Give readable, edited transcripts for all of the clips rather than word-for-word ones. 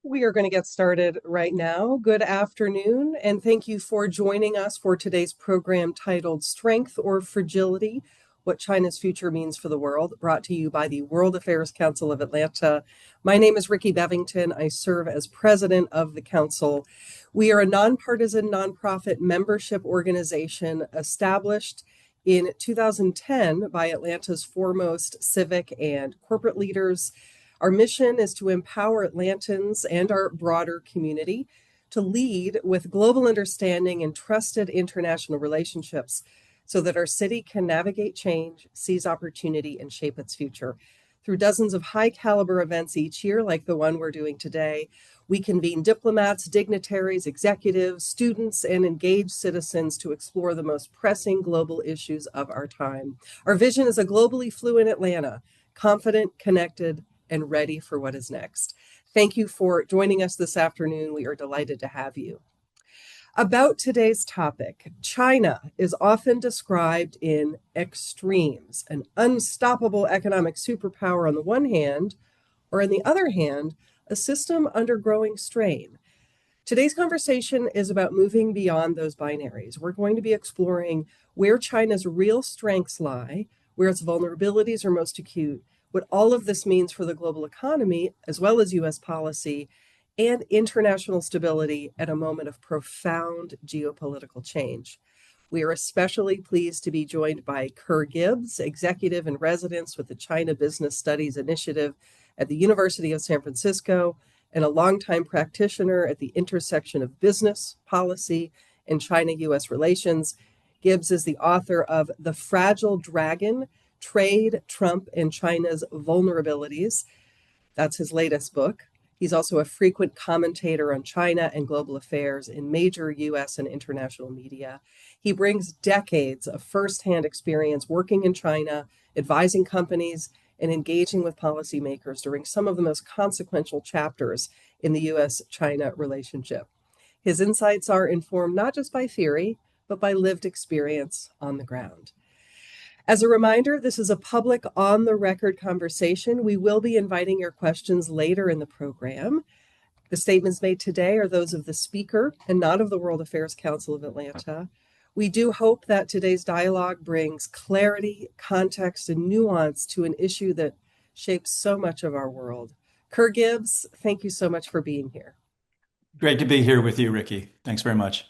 We are going to get started right now. Good afternoon, and thank you for joining us for today's program titled Strength or Fragility: What China's Future Means for the World, brought to you by the World Affairs Council of Atlanta. My name is Ricky Bevington. I serve as president of the council. We are a nonpartisan nonprofit membership organization established in 2010 by Atlanta's foremost civic and corporate leaders. Our mission is to empower Atlantans and our broader community to lead with global understanding and trusted international relationships so that our city can navigate change, seize opportunity, and shape its future. Through dozens of high caliber events each year, like the one we're doing today, we convene diplomats, dignitaries, executives, students, and engaged citizens to explore the most pressing global issues of our time. Our vision is a globally fluent Atlanta, confident, connected, and ready for what is next. Thank you for joining us this afternoon. We are delighted to have you. About today's topic, China is often described in extremes: an unstoppable economic superpower on the one hand, or on the other hand, a system under growing strain. Today's conversation is about moving beyond those binaries. We're going to be exploring where China's real strengths lie, where its vulnerabilities are most acute, what all of this means for the global economy, as well as US policy and international stability at a moment of profound geopolitical change. We are especially pleased to be joined by Gibbs, executive in residence with the China Business Studies Initiative at the University of San Francisco, and a longtime practitioner at the intersection of business, policy, and China-US relations. Gibbs is the author of The Fragile Dragon: Trade, Trump, and China's Vulnerabilities. That's his latest book. He's also a frequent commentator on China and global affairs in major US and international media. He brings decades of firsthand experience working in China, advising companies, and engaging with policymakers during some of the most consequential chapters in the US China relationship. His insights are informed not just by theory, but by lived experience on the ground. As a reminder, this is a public, on the record conversation. We will be inviting your questions later in the program. The statements made today are those of the speaker and not of the World Affairs Council of Atlanta. We do hope that today's dialogue brings clarity, context, and nuance to an issue that shapes so much of our world. Gibbs, thank you so much for being here. Great to be here with you, Ricky. Thanks very much.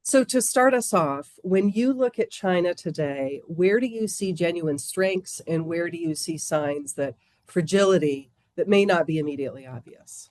So, to start us off, when you look at China today, where do you see genuine strengths and where do you see signs that fragility that may not be immediately obvious?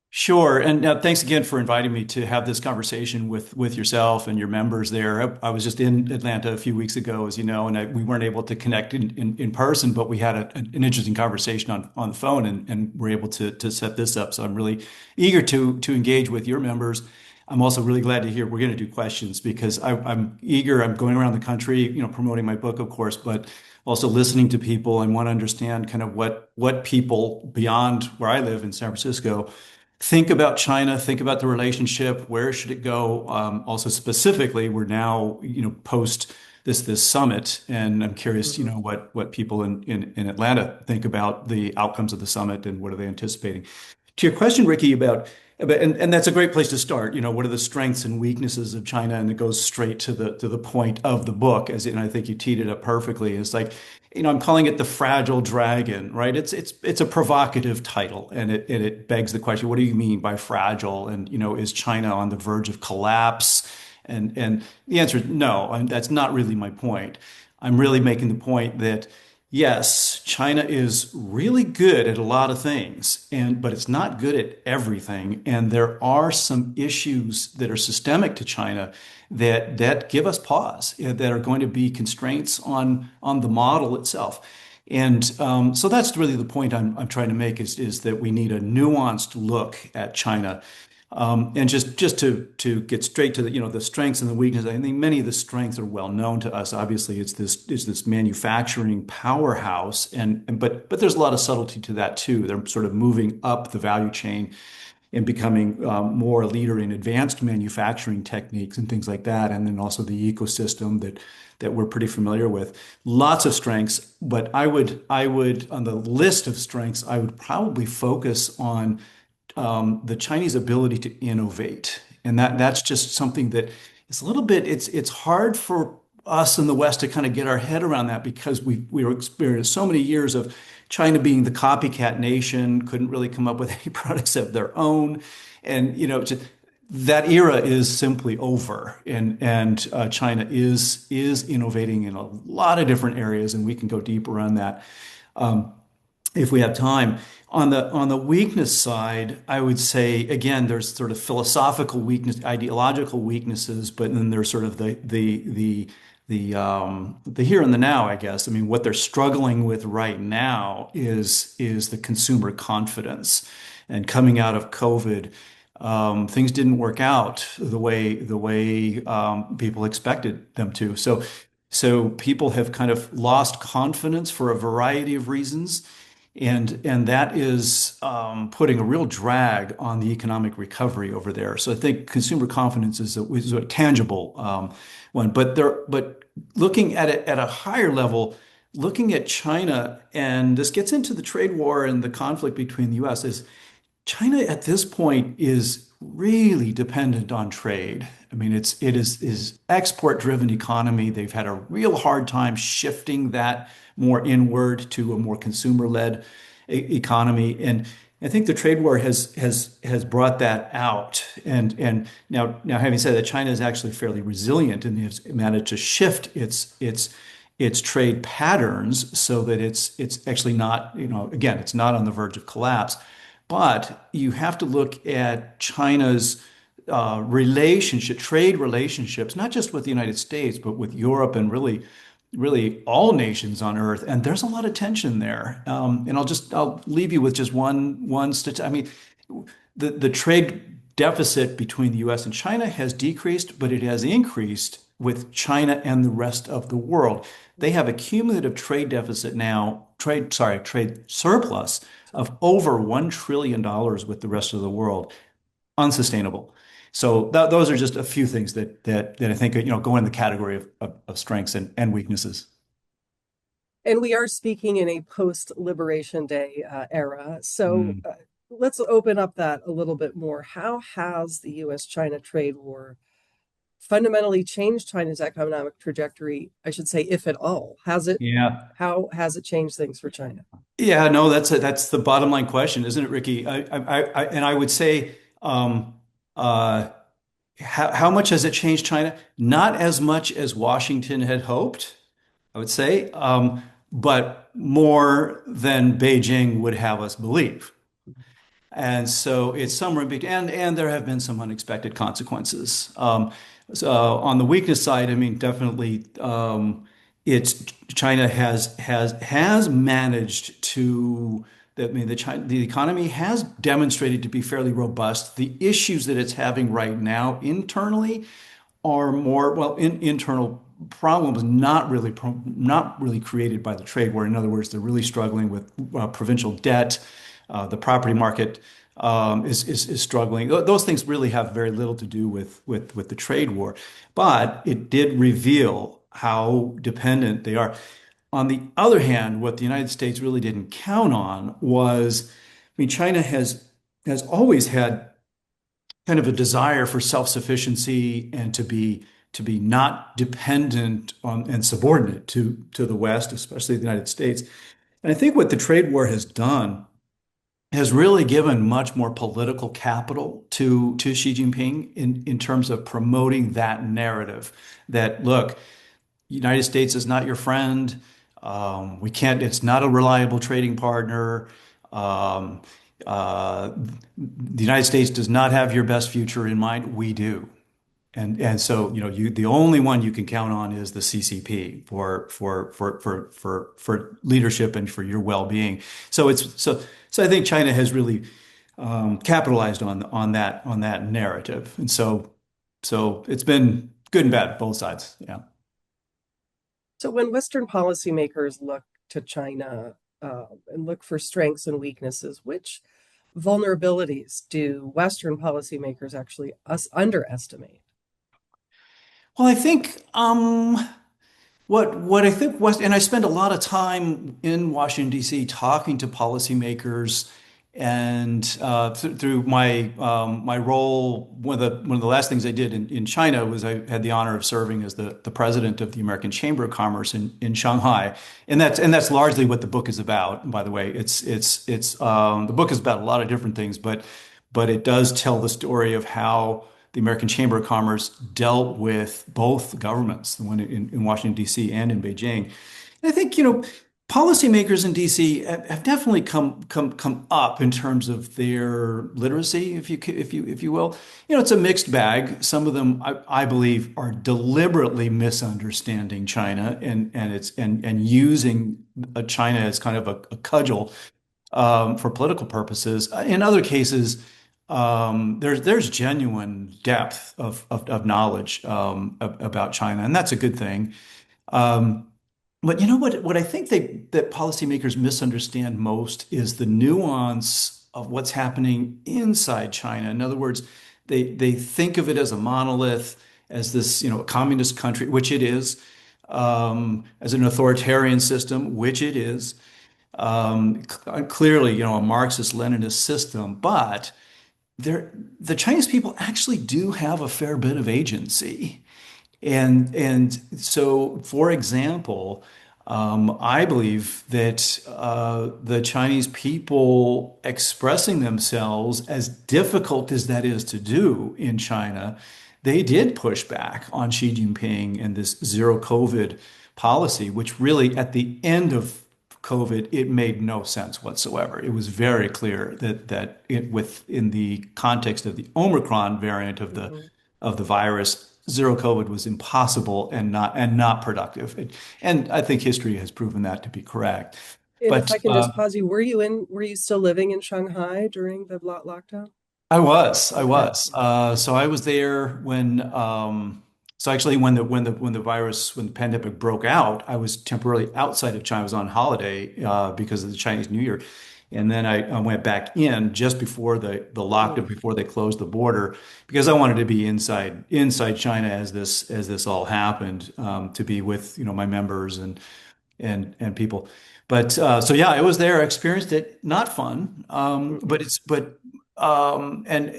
Sure. And thanks again for inviting me to have this conversation with yourself and your members there. I was just in Atlanta a few weeks ago, as you know, and we weren't able to connect in person, but we had an interesting conversation on the phone and were able to set this up. So I'm really eager to engage with your members. I'm also really glad to hear we're going to do questions because I'm eager. I'm going around the country, promoting my book, of course, but also listening to people and want to understand kind of what people beyond where I live in San Francisco think about China, think about the relationship, where should it go? Also specifically, we're now, post this summit, and I'm curious, Mhm. what people in Atlanta think about the outcomes of the summit and what are they anticipating. To your question, Ricky, and that's a great place to start. What are the strengths and weaknesses of China? And it goes straight to the point of the book, and I think you teed it up perfectly. It's like, I'm calling it the fragile dragon, right? It's a provocative title, and it begs the question: what do you mean by fragile? And is China on the verge of collapse? And the answer is no. And that's not really my point. I'm really making the point that yes, China is really good at a lot of things, but it's not good at everything. And there are some issues that are systemic to China that give us pause, that are going to be constraints on the model itself. And so that's really the point I'm trying to make is that we need a nuanced look at China. And just to get straight to the strengths and the weaknesses, I think many of the strengths are well known to us. Obviously, it's this manufacturing powerhouse, but there's a lot of subtlety to that too. They're sort of moving up the value chain and becoming more a leader in advanced manufacturing techniques and things like that. And then also the ecosystem that we're pretty familiar with. Lots of strengths, but I would on the list of strengths, I would probably focus on the Chinese ability to innovate, and that's just something that is a little bit. It's hard for us in the West to kind of get our head around that because we were experienced so many years of China being the copycat nation, couldn't really come up with any products of their own, and that era is simply over, and China is innovating in a lot of different areas, and we can go deeper on that. Um, if we have time. On the weakness side, I would say again, there's sort of philosophical weakness, ideological weaknesses, but then there's sort of the here and the now, I guess. I mean, what they're struggling with right now is the consumer confidence. And coming out of COVID, things didn't work out the way people expected them to. So people have kind of lost confidence for a variety of reasons. And that is putting a real drag on the economic recovery over there. So I think consumer confidence is a tangible one. But looking at it at a higher level, looking at China, and this gets into the trade war and the conflict between the U.S. is China at this point is really dependent on trade. I mean, it is export driven economy. They've had a real hard time shifting that more inward to a more consumer led economy, and I think the trade war has brought that out. And now having said that, China is actually fairly resilient and has managed to shift its trade patterns so that it's actually not, again, it's not on the verge of collapse. But you have to look at China's trade relationships, not just with the United States, but with Europe and really all nations on Earth. And there's a lot of tension there. And I'll leave you with just one statistic. I mean, the trade deficit between the U.S. and China has decreased, but it has increased with China and the rest of the world. They have a cumulative trade deficit now, trade surplus of over $1 trillion with the rest of the world. Unsustainable. So those are just a few things that I think go in the category of strengths and weaknesses. And we are speaking in a post-Liberation Day era. So Mm. let's open up that a little bit more. How has the US-China trade war fundamentally changed China's economic trajectory? I should say, if at all. Yeah. How has it changed things for China? Yeah, no, that's the bottom line question, isn't it, Ricky? And I would say, uh, how much has it changed China? Not as much as Washington had hoped, I would say, but more than Beijing would have us believe. And so it's somewhere in between, and there have been some unexpected consequences. So on the weakness side, I mean, definitely, it's China has managed to. I mean, the economy has demonstrated to be fairly robust. The issues that it's having right now internally are more, well, internal problems, not really created by the trade war. In other words, they're really struggling with provincial debt. The property market is struggling. Those things really have very little to do with the trade war, but it did reveal how dependent they are. On the other hand, what the United States really didn't count on was, I mean, China has always had kind of a desire for self-sufficiency and to be not dependent on and subordinate to the West, especially the United States. And I think what the trade war has done has really given much more political capital to Xi Jinping in terms of promoting that narrative that, look, United States is not your friend. We can't, it's not a reliable trading partner. Um, the United States does not have your best future in mind. We do. And so, the only one you can count on is the CCP for leadership and for your well-being. So I think China has really capitalized on that narrative. And so it's been good and bad, both sides. Yeah. So when Western policymakers look to China and look for strengths and weaknesses, which vulnerabilities do Western policymakers actually underestimate? Well, I think what I think and I spend a lot of time in Washington, D.C. talking to policymakers And through my role, one of the last things I did in China was I had the honor of serving as the president of the American Chamber of Commerce in Shanghai, and that's largely what the book is about. By the way, the book is about a lot of different things, but it does tell the story of how the American Chamber of Commerce dealt with both governments, the one in Washington, D.C. and in Beijing. And I think, policymakers in DC have definitely come up in terms of their literacy, if you will. It's a mixed bag. Some of them, I believe, are deliberately misunderstanding China and using China as kind of a cudgel for political purposes. In other cases, there's genuine depth of knowledge about China, and that's a good thing. Um, but you know what I think that policymakers misunderstand most is the nuance of what's happening inside China. In other words, they think of it as a monolith, as this, a communist country, which it is, as an authoritarian system, which it is, clearly, a Marxist-Leninist system, but the Chinese people actually do have a fair bit of agency. And so, for example, I believe that the Chinese people expressing themselves, as difficult as that is to do in China, they did push back on Xi Jinping and this zero COVID policy, which really, at the end of COVID, it made no sense whatsoever. It was very clear within the context of the Omicron variant of the Mhm. of the virus, zero COVID was impossible and not productive. And I think history has proven that to be correct. And if But I can just pause you, were you still living in Shanghai during the lockdown? I Okay. was. So I was there so actually when the pandemic broke out, I was temporarily outside of China. I was on holiday because of the Chinese New Year. And then I went back in just before the lockdown, Mm, before they closed the border, because I wanted to be inside China as this all happened, to be with, my members and people. But so yeah, I was there, I experienced it, not fun. But mm-mm. it's but and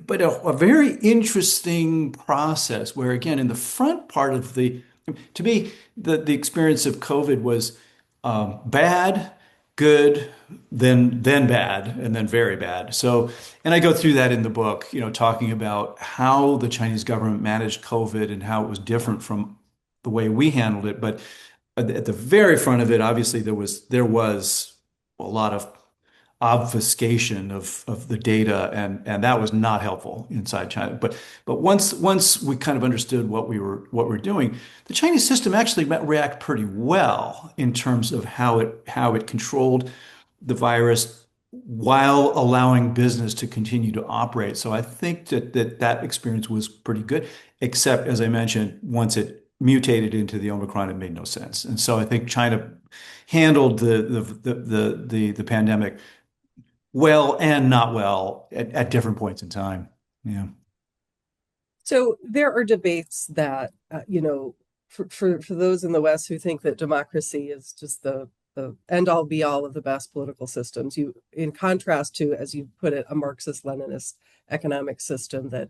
but a very interesting process where, again, in the front part of to me, the experience of COVID was bad, good, then bad, and then very bad. So, and I go through that in the book, talking about how the Chinese government managed COVID and how it was different from the way we handled it. But at the very front of it, obviously there was a lot of obfuscation of the data, and that was not helpful inside China. But once we kind of understood what we're doing, the Chinese system actually react pretty well in terms of how it controlled the virus while allowing business to continue to operate. So I think that experience was pretty good, except, as I mentioned, once it mutated into the Omicron, it made no sense. And so I think China handled the pandemic well and not well at different points in time. Yeah. So there are debates that, for those in the West who think that democracy is just the end all be all of the best political systems, in contrast to, as you put it, a Marxist-Leninist economic system, that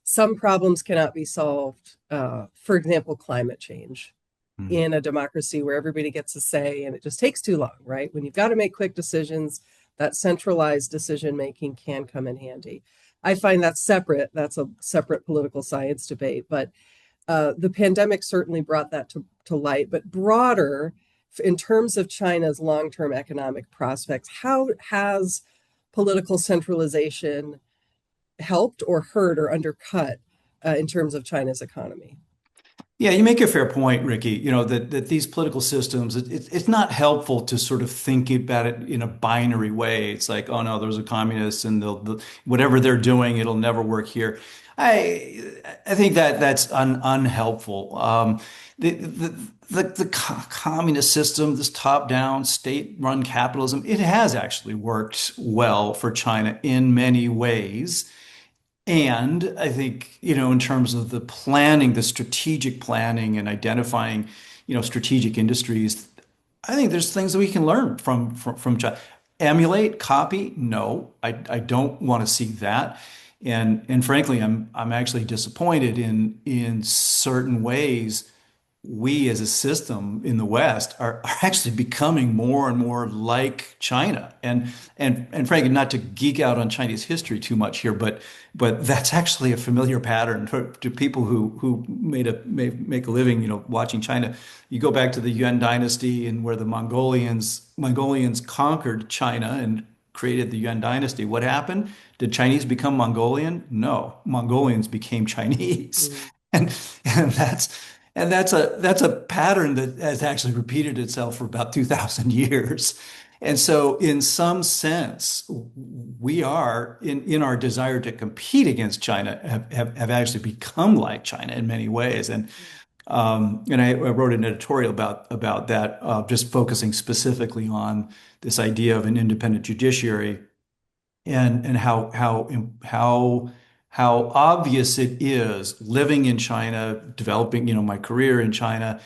some problems cannot be solved. For example, climate change Mm. in a democracy where everybody gets a say and it just takes too long, right? When you've got to make quick decisions, that centralized decision making can come in handy. I find that separate. That's a separate political science debate. But the pandemic certainly brought that to light. But broader, in terms of China's long term economic prospects, how has political centralization helped or hurt or undercut in terms of China's economy? Yeah, you make a fair point, Ricky. That these political systems, it's not helpful to sort of think about it in a binary way. It's like, oh no, those are communists, and whatever they're doing, it'll never work here. I think that's unhelpful. The communist system, this top-down state-run capitalism, it has actually worked well for China in many ways. And I think, in terms of the planning, the strategic planning and identifying, strategic industries, I think there's things that we can learn from China. emulate, copy? No, I don't want to see that. And frankly, I'm actually disappointed in certain ways we as a system in the West are actually becoming more and more like China. And frankly, not to geek out on Chinese history too much here, but that's actually a familiar pattern to people who make a living, watching China. You go back to the Yuan dynasty and where the Mongolians conquered China and created the Yuan dynasty. What happened? Did Chinese become Mongolian? No, Mongolians became Chinese. Mm. And and that's a pattern that has actually repeated itself for about 2,000 years. And so in some sense, we are in our desire to compete against China have actually become like China in many ways. And I wrote an editorial about that, just focusing specifically on this idea of an independent judiciary and how obvious it is living in China, developing, my career in China.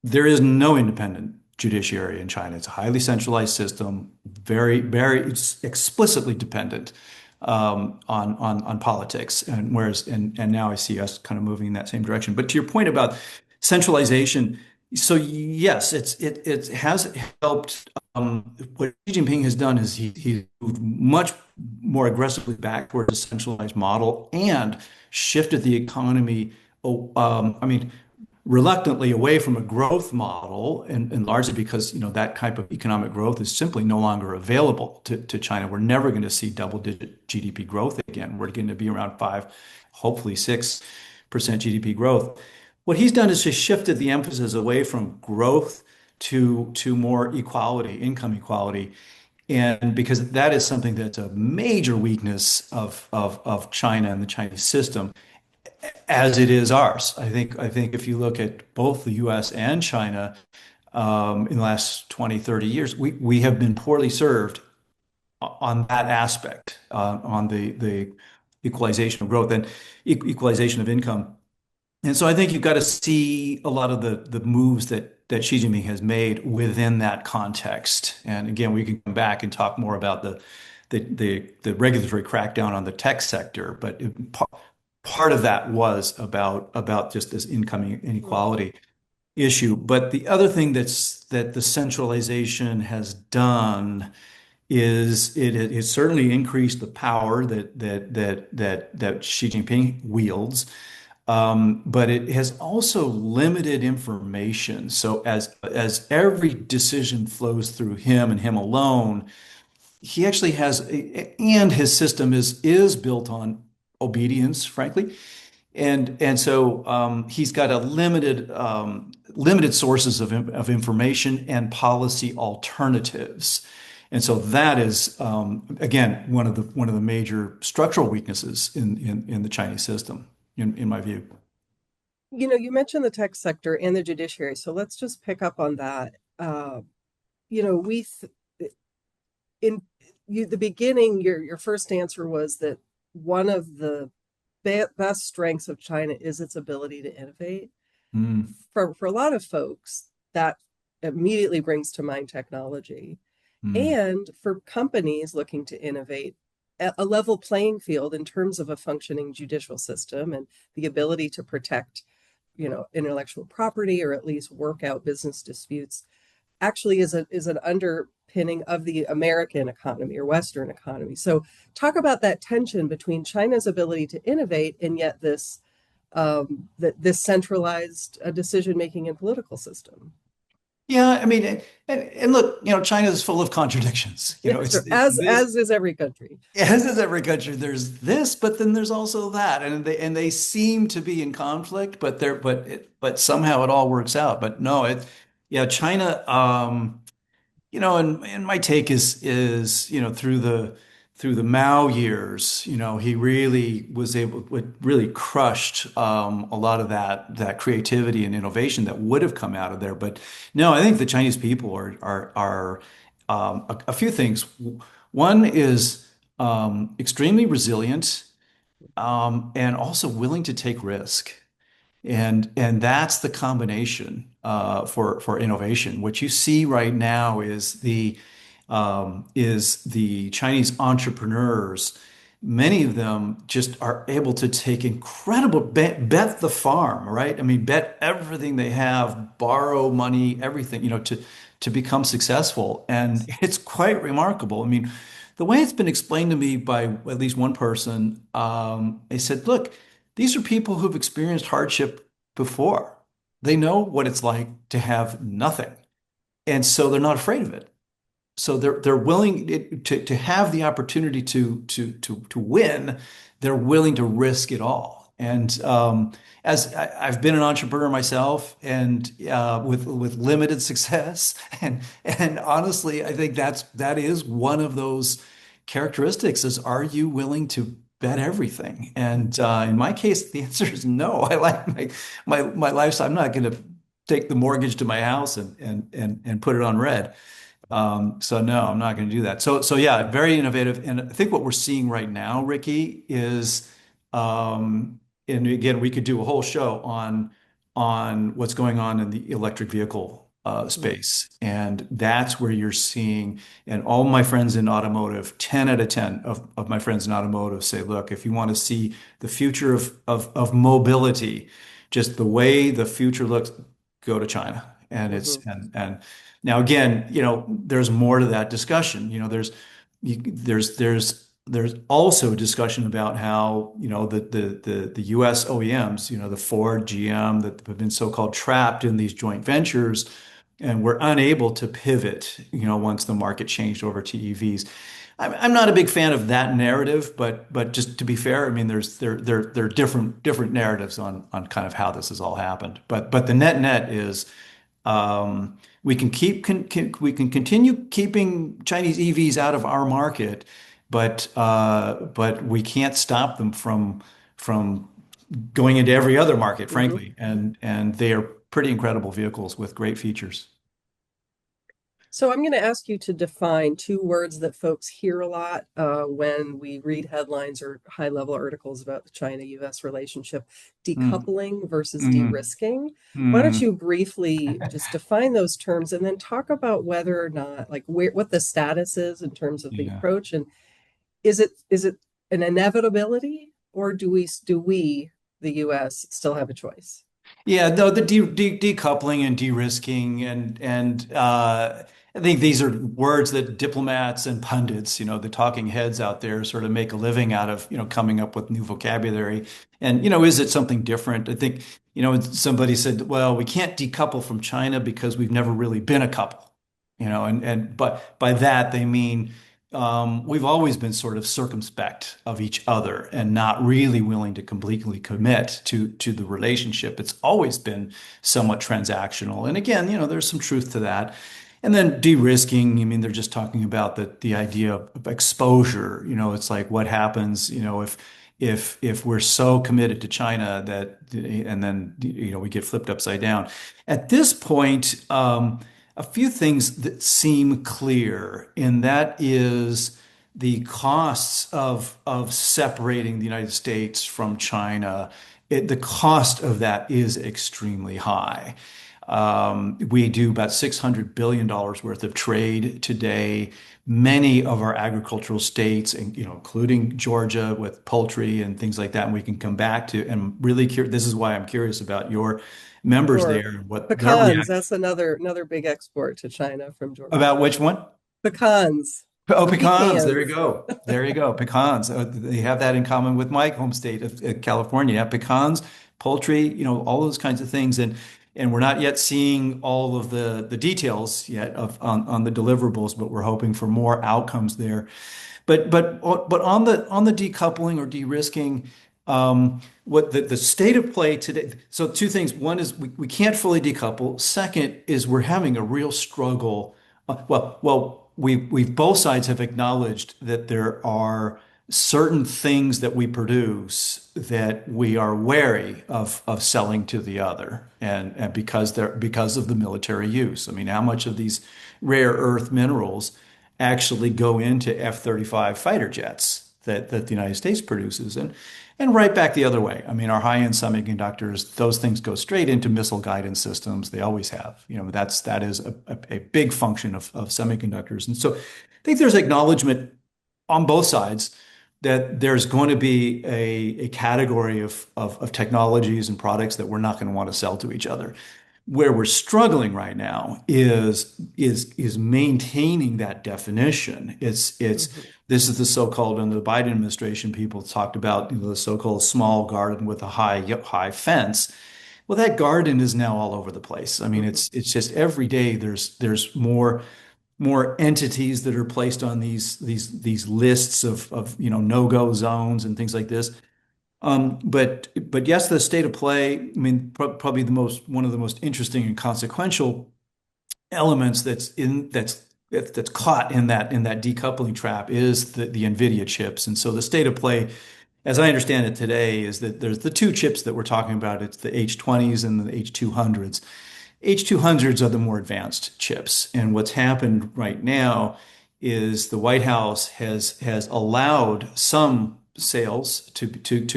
There is no independent judiciary in China. It's a highly centralized system, very it's explicitly dependent on politics. And now I see us kind of moving in that same direction. But to your point about centralization, so yes, it has helped. What Xi Jinping has done is he moved much more aggressively back towards a centralized model and shifted the economy. I mean, reluctantly away from a growth model, and largely because that type of economic growth is simply no longer available to China. We're never going to see double-digit GDP growth again. We're going to be around 5, hopefully 6% GDP growth. What he's done is just shifted the emphasis away from growth to more equality, income equality. And because that is something that's a major weakness of China and the Chinese system, as it is ours. I think if you look at both the US and China in the last 20, 30 years, we have been poorly served on that aspect, on the equalization of growth and equalization of income. And so I think you've got to see a lot of the moves that Xi Jinping has made within that context. And again, we can come back and talk more about the regulatory crackdown on the tech sector, but part of that was about just this income inequality issue. But the other thing that the centralization has done is it has certainly increased the power that Xi Jinping wields. But it has also limited information. So as every decision flows through him and him alone, he actually has, and his system is built on obedience, frankly. And so he's got a limited sources of information and policy alternatives. And so that is again one of the major structural weaknesses in the Chinese system, in my view. You mentioned the tech sector and the judiciary, so let's just pick up on that. We in the beginning, your first answer was that one of the best strengths of China is its ability to innovate. Mm, For a lot of folks, that immediately brings to mind technology. mm, And for companies looking to innovate, a level playing field in terms of a functioning judicial system and the ability to protect, intellectual property or at least work out business disputes actually is an underpinning of the American economy or Western economy. So talk about that tension between China's ability to innovate and yet this centralized decision making and political system. yeah, I mean, and look, China is full of contradictions. Yeah, sure. As is every country. As is every country, there's this, but then there's also that, and they seem to be in conflict, but somehow it all works out. But no, yeah, China. And my take is through the Mao years, he really was really crushed a lot of that creativity and innovation that would have come out of there. But no, I think the Chinese people are a few things. One is extremely resilient and also willing to take risk. And that's the combination for innovation. What you see right now is is the Chinese entrepreneurs. Many of them just are able to take incredible bet the farm, right? I mean, bet everything they have, borrow money, everything, to become successful. And it's quite remarkable. I mean, the way it's been explained to me by at least one person, they said, look, these are people who've experienced hardship before. They know what it's like to have nothing. And so they're not afraid of it. So they're willing to have the opportunity to win. They're willing to risk it all. And as I've been an entrepreneur myself, and with limited success, and honestly, I think that is one of those characteristics. Is, are you willing to bet everything? And in my case, the answer is no. I like my lifestyle. I'm not going to take the mortgage to my house and put it on red. So no, I'm not going to do that. So yeah, very innovative. And I think what we're seeing right now, Ricky, is, and again, we could do a whole show on what's going on in the electric vehicle space. And that's where you're seeing, and all my friends in automotive, 10 out of 10 of my friends in automotive say, look, if you want to see the future of mobility, just the way the future looks, go to China. And it's Mm-hmm. and now again, there's more to that discussion. There's also a discussion about how, the US OEMs, the Ford, GM, that have been so-called trapped in these joint ventures, and we're unable to pivot, once the market changed over to EVs. I'm not a big fan of that narrative, but just to be fair, I mean, there are different narratives on kind of how this has all happened. But the net is, we we can continue keeping Chinese EVs out of our market, but we can't stop them from going into every other market, Mm-hmm. frankly. And they are pretty incredible vehicles with great features. So I'm going to ask you to define two words that folks hear a lot when we read headlines or high-level articles about the China-US relationship: Mm, decoupling versus mm, de-risking. Why don't mm. you briefly just define those terms and then talk about whether or not, like, what the status is in terms of the Yeah. approach, and is it an inevitability, or do we, the US, still have a choice? Yeah, no, the decoupling and de-risking, and I think these are words that diplomats and pundits, the talking heads out there, sort of make a living out of, coming up with new vocabulary. And, is it something different? I think, somebody said, well, we can't decouple from China because we've never really been a couple, but by that they mean, we've always been sort of circumspect of each other and not really willing to completely commit to the relationship. It's always been somewhat transactional. And again, there's some truth to that. And then de-risking, I mean, they're just talking about the idea of exposure. It's like what happens, if we're so committed to China that, and then, we get flipped upside down. At this point, a few things that seem clear, and that is the costs of separating the United States from China. The cost of that is extremely high. We do about $600 billion worth of trade today. Many of our agricultural states, and including Georgia with poultry and things like that, and we can come back to. And I'm really curious. This is why I'm curious about your members Sure. there and what their Pecans, reaction that's another big export to China from Georgia. about which one. Pecans Oh, or pecans. There you pecans. go. There you go. Pecans. They have that in common with my home state of California. Yeah, pecans, poultry, all those kinds of things. And we're not yet seeing all of the details yet on the deliverables, but we're hoping for more outcomes there. But on the decoupling or de-risking, what the state of play today. So two things. One is we can't fully decouple. Second is we're having a real struggle. We've both sides have acknowledged that there are certain things that we produce that we are wary of selling to the other, and because of the military use. I mean, how much of these rare earth minerals actually go into F-35 fighter jets? that the United States produces, and right back the other way. I mean, our high-end semiconductors, those things go straight into missile guidance systems. They always have. That is a big function of semiconductors. And so I think there's acknowledgement on both sides that there's going to be a category of technologies and products that we're not going to want to sell to each other. Where we're struggling right now is maintaining that definition. Mhm. This is the so-called, under the Biden administration, people talked about, the so-called small garden with a high fence. Well, that garden is now all over the place. I mean, Mhm. it's just every day there's more entities that are placed on these lists of no-go zones and things like this. But yes, the state of play. I mean, probably the most one of the most interesting and consequential elements that's caught in that decoupling trap is the NVIDIA chips. And so the state of play, as I understand it today, is that there's the two chips that we're talking about. It's the H20s and the H200s. H200s are the more advanced chips. And what's happened right now is the White House has allowed some sales to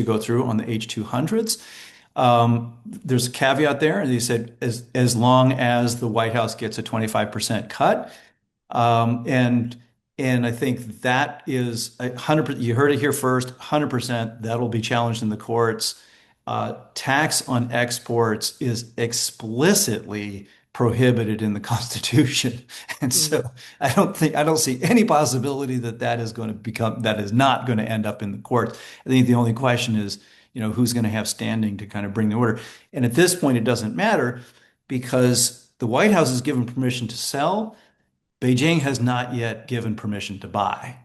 go through on the H200s. There's a caveat there, and they said as long as the White House gets a 25% cut, um, and and I think that is 100%. You heard it here first. 100%. That'll be challenged in the courts. Tax on exports is explicitly prohibited in the Constitution, and so Mhm. I don't see any possibility that that is not going to end up in the courts. I think the only question is, who's going to have standing to kind of bring the order. And at this point, it doesn't matter because the White House has given permission to sell. Beijing has not yet given permission to buy.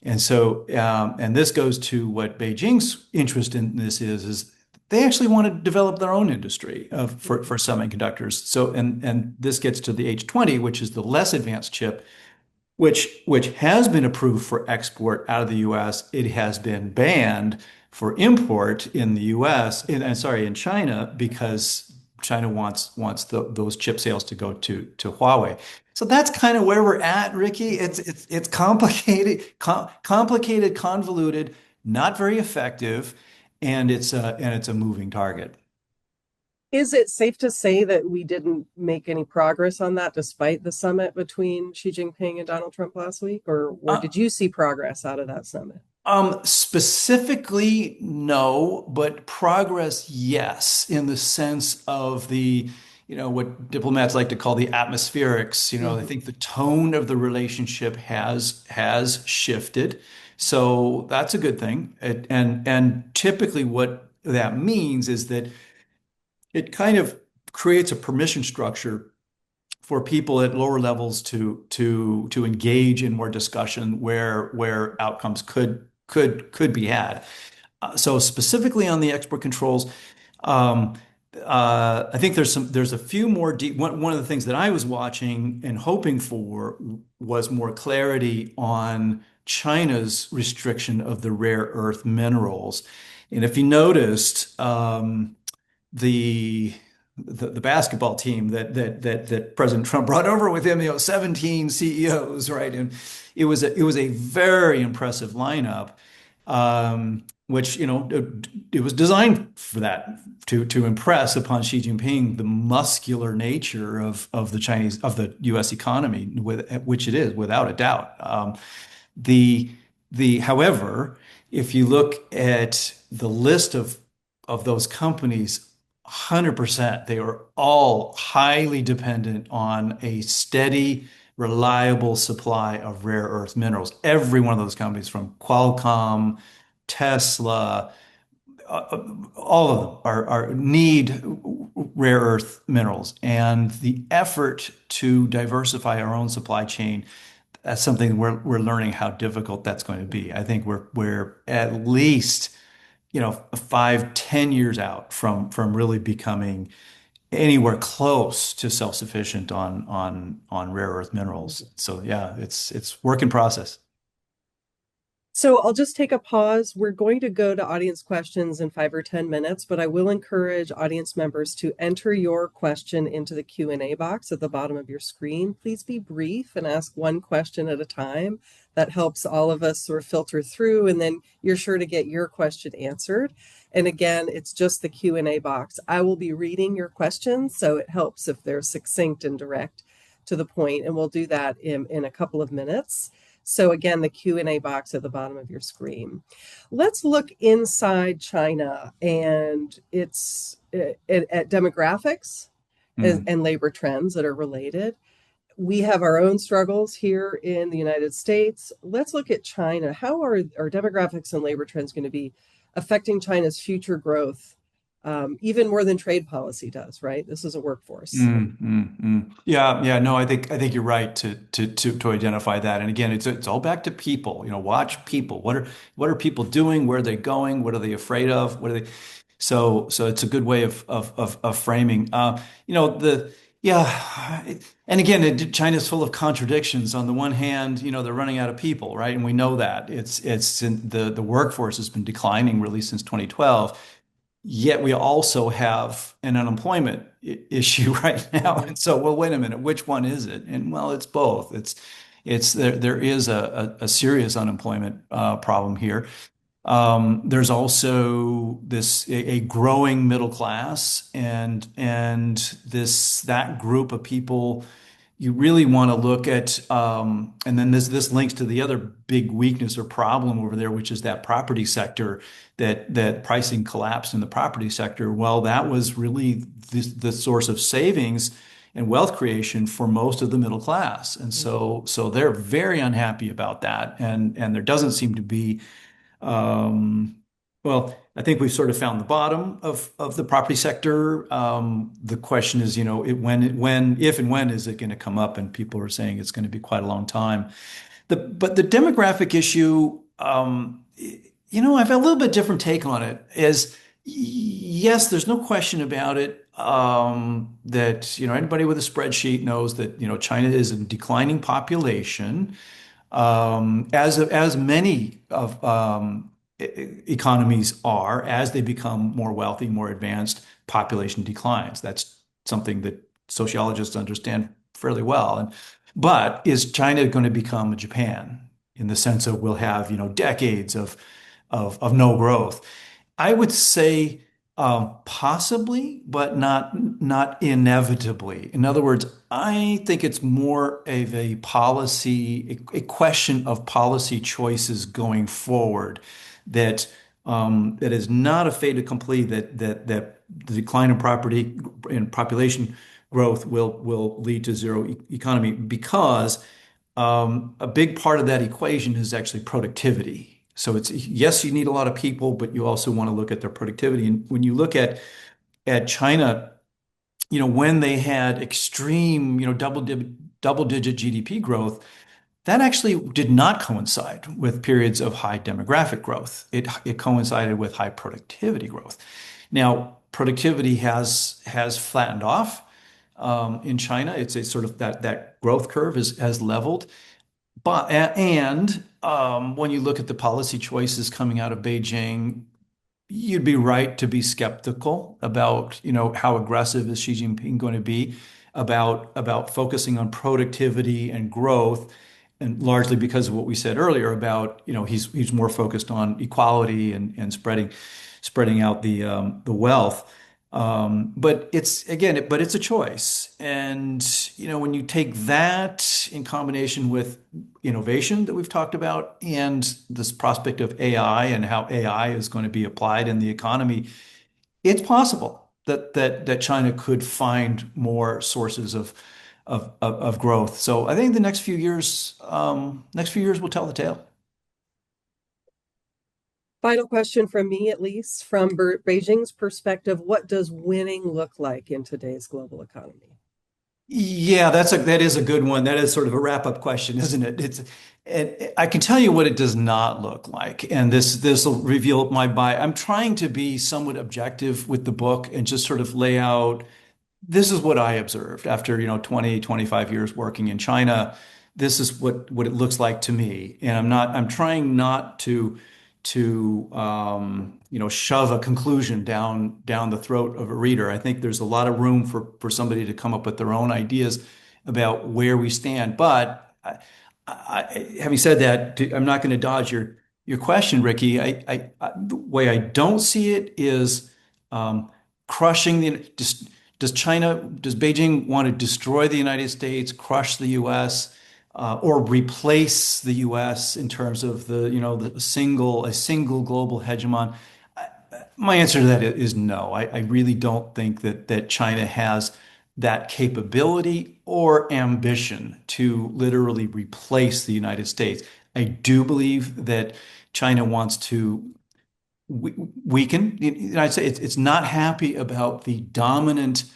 And so, and this goes to what Beijing's interest in this is they actually want to develop their own industry for Mhm. semiconductors. So, and this gets to the H20, which is the less advanced chip, which has been approved for export out of the U.S. It has been banned for import in the U.S. In China because China wants those chip sales to go to Huawei. So that's kind of where we're at, Ricky. It's complicated, convoluted, not very effective, and it's a moving target. Is it safe to say that we didn't make any progress on that despite the summit between Xi Jinping and Donald Trump last week? Or Uh, did you see progress out of that summit? Specifically, no, but progress, yes, in the sense of what diplomats like to call the atmospherics. I Mhm. think the tone of the relationship has shifted. So that's a good thing. And typically what that means is that it kind of creates a permission structure for people at lower levels to engage in more discussion where outcomes could be had. So specifically on the export controls, um, I think there's a few more deep. One of the things that I was watching and hoping for was more clarity on China's restriction of the rare earth minerals. And if you noticed, the the basketball team that President Trump brought over with him, 17 CEOs, right? And it was a very impressive lineup, which it was designed for that to impress upon Xi Jinping the muscular nature of the U.S. economy, which it is without a doubt. The however, if you look at the list of those companies, 100%, they are all highly dependent on a steady, reliable supply of rare earth minerals. Every one of those companies, from Qualcomm, Tesla, all of them need rare earth minerals. And the effort to diversify our own supply chain, that's something we're learning how difficult that's going to be. I think we're at least 5, 10 years out from really becoming anywhere close to self-sufficient on rare earth minerals. Mhm. So yeah, it's work in process. So I'll just take a pause. We're going to go to audience questions in 5 or 10 minutes, but I will encourage audience members to enter your question into the Q&A box at the bottom of your screen. Please be brief and ask one question at a time. That helps all of us sort of filter through, and then you're sure to get your question answered. And again, it's just the Q&A box. I will be reading your questions, so it helps if they're succinct and direct to the point, and we'll do that in a couple of minutes. So again, the Q&A box at the bottom of your screen. Let's look inside China and its at demographics Mm. and labor trends that are related. We have our own struggles here in the United States. Let's look at China. How are demographics and labor trends going to be affecting China's future growth, even more than trade policy does, right? This is a workforce. Yeah, yeah, no, I think you're right to identify that. And again, it's all back to people. Watch people. What are people doing? Where are they going? What are they afraid of? What are they? So it's a good way of framing. The yeah, and again, China's full of contradictions. On the one hand, they're running out of people, right? And we know that the workforce has been declining really since 2012. Yet we also have an unemployment issue right now. Mhm. And so, well, wait a minute, which one is it? And well, it's both. There is a serious unemployment problem here. There's also a growing middle class, and that group of people you really want to look at, and then this links to the other big weakness or problem over there, which is that property sector, that pricing collapsed in the property sector. Well, that was really the source of savings and wealth creation for most of the middle class, and so they're very unhappy about that, and there doesn't seem to be well, I think we've sort of found the bottom of the property sector. The question is, if and when is it going to come up? And people are saying it's going to be quite a long time. But the demographic issue, I've a little bit different take on it. Yes, there's no question about it. That anybody with a spreadsheet knows that China is a declining population, as many of economies are, as they become more wealthy, more advanced, population declines. That's something that sociologists understand fairly well. But is China going to become a Japan in the sense of we'll have, decades of no growth? I would say possibly, but not inevitably. In other words, I think it's more of a question of policy choices going forward that is not a fait accompli that the decline in property and population growth will lead to zero economy because a big part of that equation is actually productivity. So it's yes, you need a lot of people, but you also want to look at their productivity. And when you look at China, when they had extreme, double digit GDP growth, that actually did not coincide with periods of high demographic growth. It coincided with high productivity growth. Now, productivity has flattened off in China. It's a sort of that growth curve has leveled. And when you look at the policy choices coming out of Beijing, you'd be right to be skeptical about, how aggressive is Xi Jinping going to be about focusing on productivity and growth, and largely because of what we said earlier about, he's more focused on equality and spreading out the wealth. But it's a choice. And, when you take that in combination with innovation that we've talked about and this prospect of AI and how AI is going to be applied in the economy, it's possible that China could find more sources of growth. So I think the next few years will tell the tale. Final question from me, at least from Beijing's perspective, what does winning look like in today's global economy? Yeah, that is a good one. That is sort of a wrap-up question, isn't it? And I can tell you what it does not look like, and this will reveal my bias. I'm trying to be somewhat objective with the book and just sort of lay out this is what I observed after, 20, 25 years working in China. this is what it looks like to me. And I'm trying not to shove a conclusion down the throat of a reader. I think there's a lot of room for somebody to come up with their own ideas about where we stand. But having said that, I'm not going to dodge your question, Ricky. The way I don't see it is crushing does Beijing want to destroy the United States, crush the U.S., or replace the U.S. in terms of a single global hegemon? My answer to that is no. I really don't think that China has that capability or ambition to literally replace the United States. I do believe that China wants to weaken the United States. It's not happy about the dominant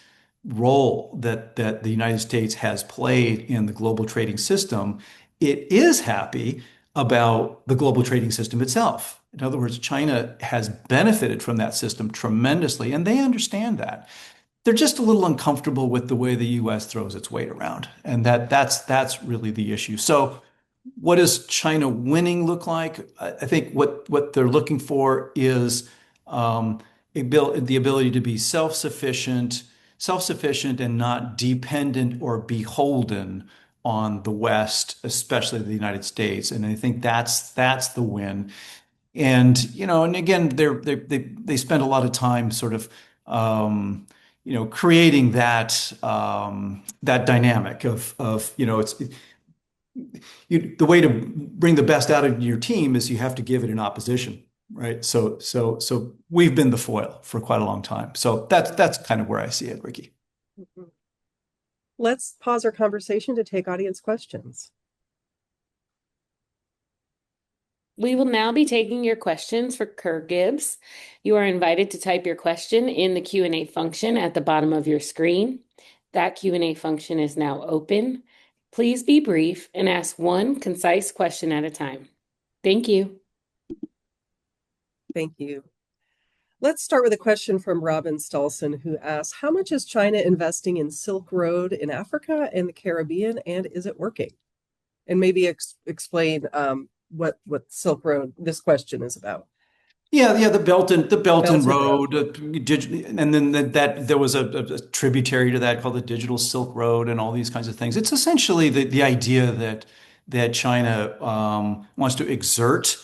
role that the United States has played in the global trading system. It is happy about the global trading system itself. In other words, China has benefited from that system tremendously, and they understand that. They're just a little uncomfortable with the way the U.S. throws its weight around, and that's really the issue. So, what does China winning look like? I think what they're looking for is the ability to be self-sufficient and not dependent or beholden on the West, especially the United States. And I think that's the win. And and again, they spend a lot of time sort of creating that dynamic of the way to bring the best out of your team is you have to give it an opposition, right? So we've been the foil for quite a long time. So that's kind of where I see it, Ricky. Mhm. Let's pause our conversation to take audience questions. We will now be taking your questions for Kerr Gibbs. You are invited to type your question in the Q&A function at the bottom of your screen. That Q&A function is now open. Please be brief and ask one concise question at a time. Thank you. Thank you. Let's start with a question from Robin Stolson, who asks, how much is China investing in Silk Road in Africa and the Caribbean, and is it working? And maybe explain what Silk Road, this question is about. Yeah, the Belt and Road. Road, and then that there was a tributary to that called the Digital Silk Road, and all these kinds of things. It's essentially the idea that China wants to exert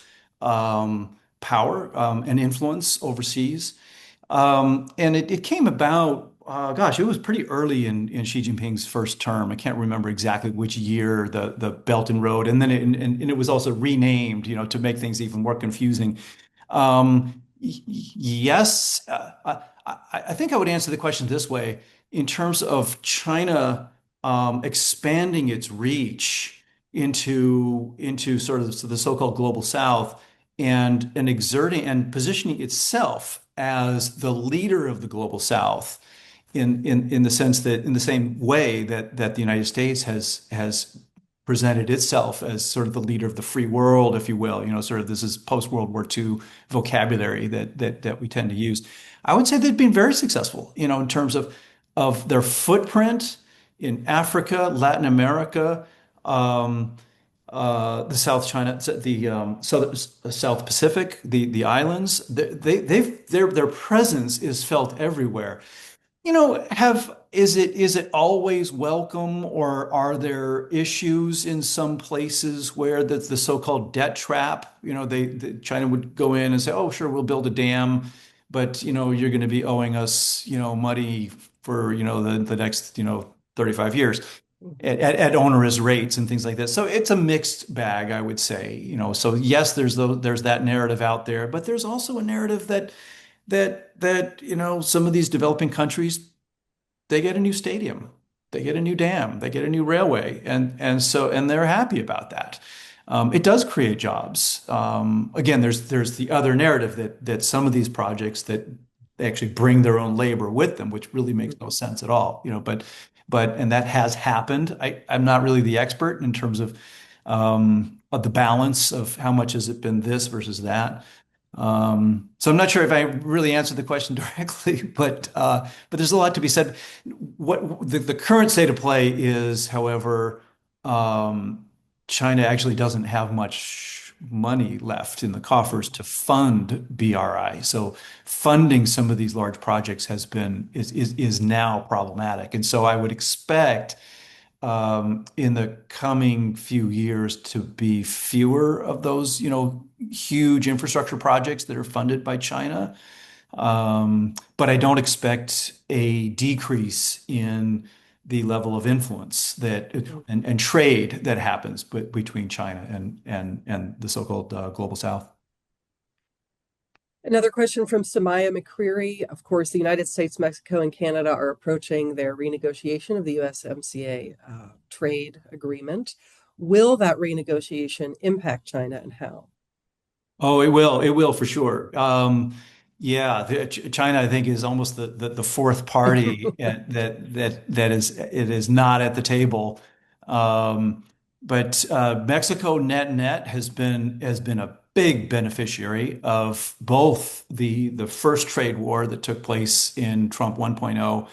power and influence overseas, and it came about. Gosh, it was pretty early in Xi Jinping's first term. I can't remember exactly which year the Belt and Road, and then it was also renamed, to make things even more confusing. Yes, I think I would answer the question this way. In terms of China expanding its reach into sort of the so-called global South and exerting and positioning itself as the leader of the global South in the sense that in the same way that the United States has presented itself as sort of the leader of the free world, if you will. Sort of this is post-World War II vocabulary that we tend to use. I would say they've been very successful, in terms of their footprint in Africa, Latin America, the South China, the South Pacific, the islands. Their presence is felt everywhere. Is it always welcome, or are there issues in some places where the so-called debt trap, China would go in and say, oh, sure, we'll build a dam, but you're going to be owing us, money for, the next, 35 years at onerous rates and things like that. So it's a mixed bag, I would say, so yes, there's that narrative out there, but there's also a narrative that some of these developing countries, they get a new stadium, they get a new dam, they get a new railway, and they're happy about that. It does create jobs. Again, there's the other narrative that some of these projects that they actually bring their own labor with them, which really makes no sense at all. And that has happened. I'm not really the expert in terms of the balance of how much has it been this versus that. So I'm not sure if I really answered the question directly, but there's a lot to be said. What the current state of play is, however, China actually doesn't have much money left in the coffers to fund BRI. So funding some of these large projects is now problematic. And so I would expect in the coming few years to be fewer of those, huge infrastructure projects that are funded by China. But I don't expect a decrease in the level of influence that and trade that happens between China and the so-called global South. Another question from Samaya McCreary. Of course, the United States, Mexico, and Canada are approaching their renegotiation of the USMCA trade agreement. Will that renegotiation impact China and how? Oh, it will. It will for sure. Yeah, China, I think, is almost the fourth party that is not at the table. But Mexico net has been a big beneficiary of both the first trade war that took place in Trump 1.0,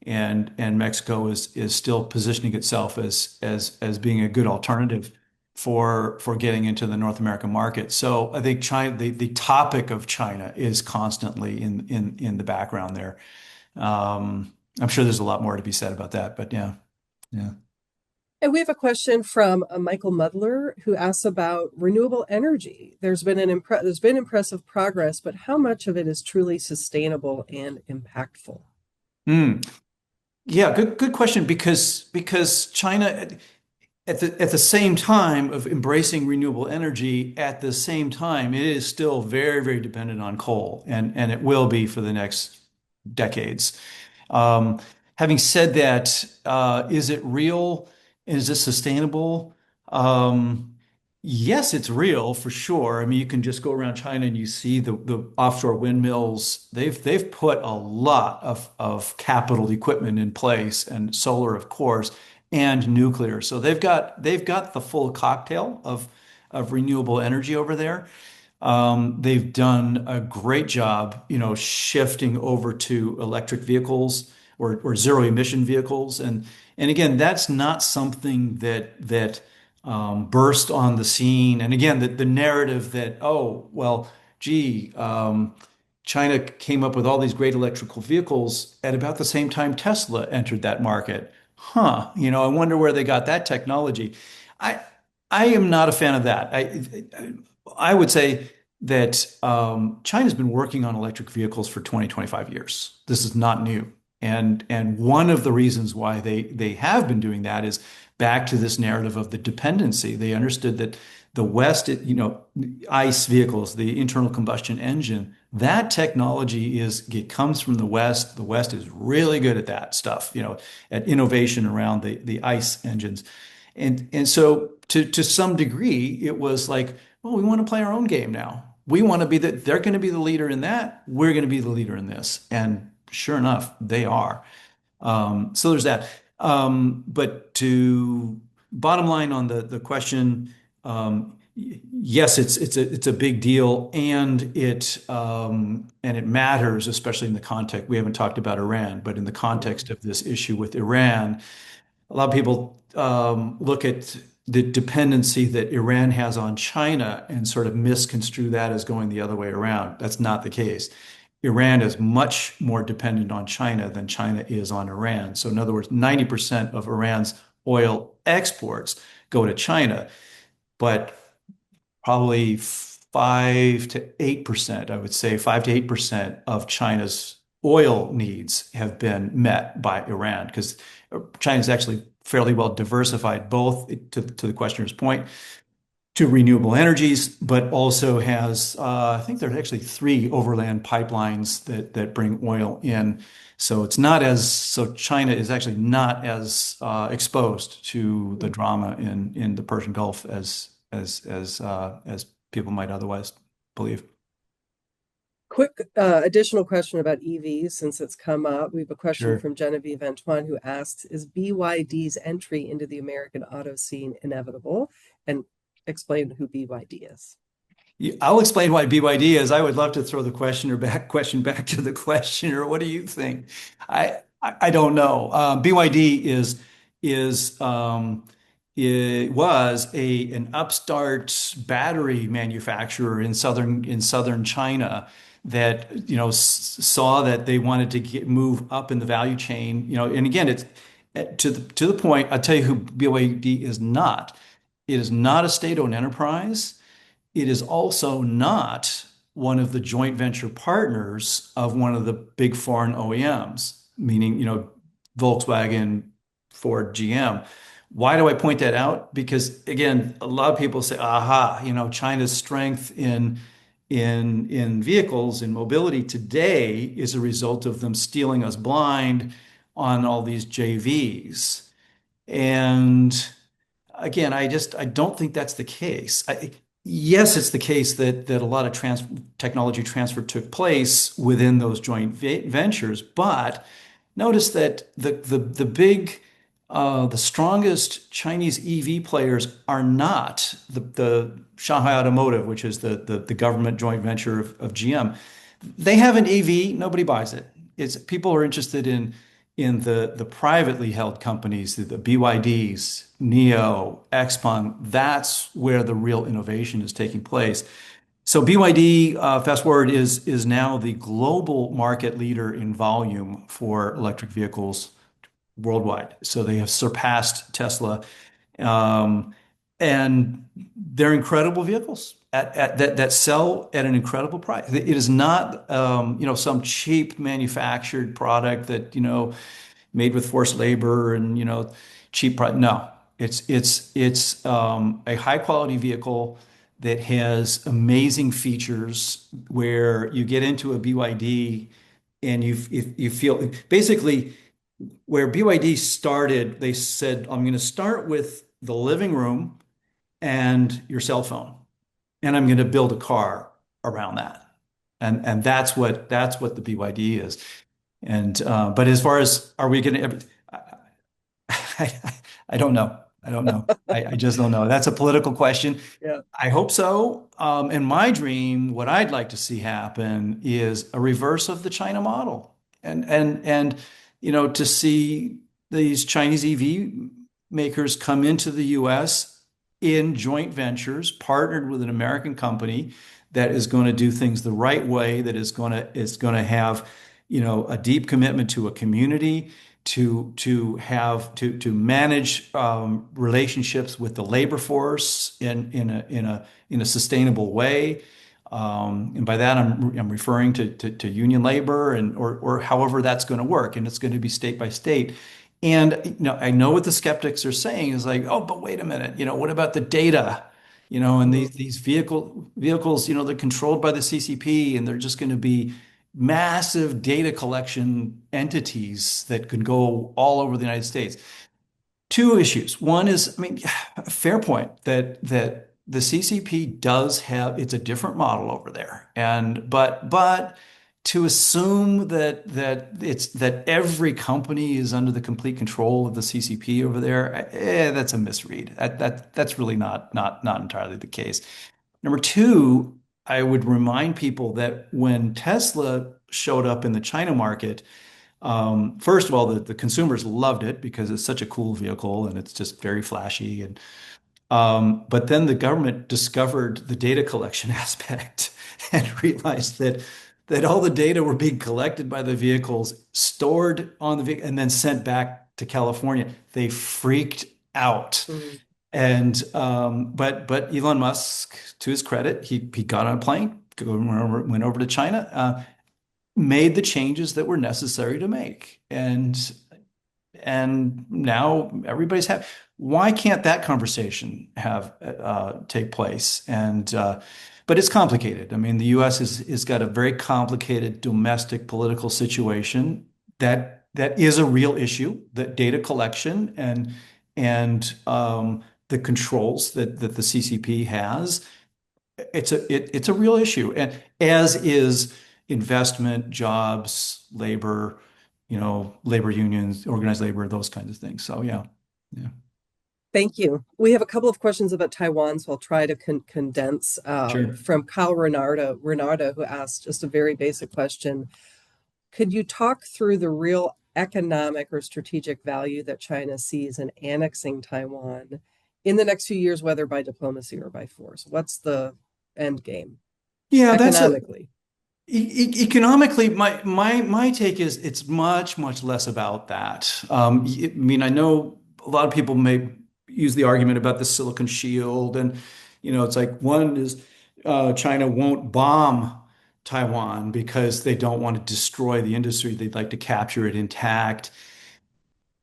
and Mexico is still positioning itself as being a good alternative for getting into the North American market. So I think China, the topic of China is constantly in the background there. I'm sure there's a lot more to be said about that, but yeah, yeah. And we have a question from Michael Mudler who asks about renewable energy. There's been impressive progress, but how much of it is truly sustainable and impactful? Mm. Yeah, good question because China at the same time of embracing renewable energy, at the same time, it is still very dependent on coal, and it will be for the next decades. Um, Having said that, is it real? Is it sustainable? Um, yes, it's real for sure. I mean, you can just go around China and you see the offshore windmills. They've put a lot of capital equipment in place, and solar, of course, and nuclear. So they've got the full cocktail of renewable energy over there. They've done a great job, shifting over to electric vehicles or zero emission vehicles. And again, that's not something that burst on the scene. And again, the narrative that, oh, well, gee, China came up with all these great electrical vehicles at about the same time Tesla entered that market. Huh, I wonder where they got that technology. I I am not a fan of that. I would say that China's been working on electric vehicles for 20, 25 years. This is not new. And one of the reasons why they have been doing that is back to this narrative of the dependency. They understood that the West, ICE vehicles, the internal combustion engine, that technology it comes from the West. The West is really good at that stuff, at innovation around the ICE engines. And so to some degree, it was like, well, we want to play our own game now. We want to they're going to be the leader in that. We're going to be the leader in this. And sure enough, they are. So there's that. But to bottom line on the question, yes, it's a big deal, and it matters, especially in the context. We haven't talked about Iran, but in the context of this issue with Iran, a lot of people look at the dependency that Iran has on China and sort of misconstrue that as going the other way around. That's not the case. Iran is much more dependent on China than China is on Iran. So in other words, 90% of Iran's oil exports go to China, but probably 5 to 8%, I would say 5 to 8% of China's oil needs have been met by Iran because China's actually fairly well diversified, both to the questioner's point, to renewable energies, but also has, I think there's actually 3 overland pipelines that bring oil in. So China is actually not as exposed to the drama in the Persian Gulf as people might otherwise believe. Quick additional question about EVs since it's come up. We have a question Sure. from Genevieve Antoine who asks, is BYD's entry into the American auto scene inevitable? And explain who BYD is. I'll explain why BYD is. I would love to throw the question back to the questioner. What do you think? I don't know. BYD is it was an upstart battery manufacturer in southern China that saw that they wanted to move up in the value chain. And again, it's to the point. I'll tell you who BYD is not. It is not a state-owned enterprise. It is also not one of the joint venture partners of one of the big foreign OEMs, meaning, Volkswagen, Ford, GM. Why do I point that out? Because again, a lot of people say, aha, China's strength in vehicles, in mobility today is a result of them stealing us blind on all these JVs. And again, I don't think that's the case. Yes, it's the case that a lot of technology transfer took place within those joint ventures, but notice that the strongest Chinese EV players are not the Shanghai Automotive, which is the government joint venture of GM. They have an EV, nobody buys it. It's people are interested in the privately held companies, the BYDs, NIO, XPeng. That's where the real innovation is taking place. So BYD, fast forward, is now the global market leader in volume for electric vehicles worldwide. So they have surpassed Tesla, um, and they're incredible vehicles that sell at an incredible price. It is not some cheap manufactured product that made with forced labor and cheap product. No, it's a high quality vehicle that has amazing features where you get into a BYD and you feel basically where BYD started, they said, I'm going to start with the living room and your cell phone, and I'm going to build a car around that. And that's what the BYD is. And but as far as are we going to, I don't know. I don't know. I just don't know. That's a political question. Yeah. I hope so. In my dream, what I'd like to see happen is a reverse of the China model, and to see these Chinese EV makers come into the U.S. in joint ventures, partnered with an American company that is going to do things the right way, that is going to have a deep commitment to a community, to manage relationships with the labor force in a sustainable way. And by that I'm referring to union labor or however that's going to work, and it's going to be state by state. And I know what the skeptics are saying is like, oh, but wait a minute, what about the data? And Mhm. these vehicles, they're controlled by the CCP, and they're just going to be massive data collection entities that could go all over the United States. Two issues. One is, I mean, a fair point that the CCP does have, it's a different model over there. And but to assume that every company is under the complete control of the CCP over there, that's a misread. That's really not entirely the case. Number two, I would remind people that when Tesla showed up in the China market, first of all, the consumers loved it because it's such a cool vehicle and it's just very flashy. But then the government discovered the data collection aspect and realized that all the data were being collected by the vehicles, stored on the vehicle, and then sent back to California. They freaked out. Mhm. And but Elon Musk, to his credit, he got on a plane, went over to China, made the changes that were necessary to make, and now everybody's happy. Why can't that conversation have take place? And but it's complicated. I mean, the U.S. is got a very complicated domestic political situation that is a real issue. That data collection and the controls that the CCP has, it's a real issue, and as is investment, jobs, labor, labor unions, organized labor, those kinds of things. So yeah, yeah, Thank you. We have a couple of questions about Taiwan, so I'll try to condense sure. from Kyle Renardo, who asked just a very basic question. Could you talk through the real economic or strategic value that China sees in annexing Taiwan? in the next few years, whether by diplomacy or by force? What's the end game Yeah, that's a economically? economically, my take is it's much less about that. I mean, I know a lot of people may use the argument about the Silicon Shield, and it's like one is China won't bomb Taiwan because they don't want to destroy the industry. They'd like to capture it intact.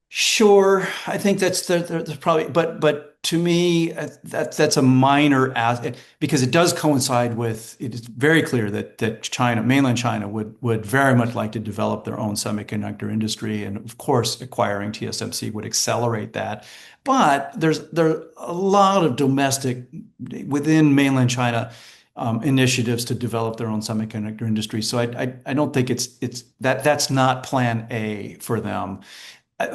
Sure, I think that's probably, but to me, that's a minor as because it does coincide with it is very clear that China, mainland China, would very much like to develop their own semiconductor industry, and of course, acquiring TSMC would accelerate that. But there are a lot of domestic within mainland China initiatives to develop their own semiconductor industry. So I don't think it's that's not plan A for them.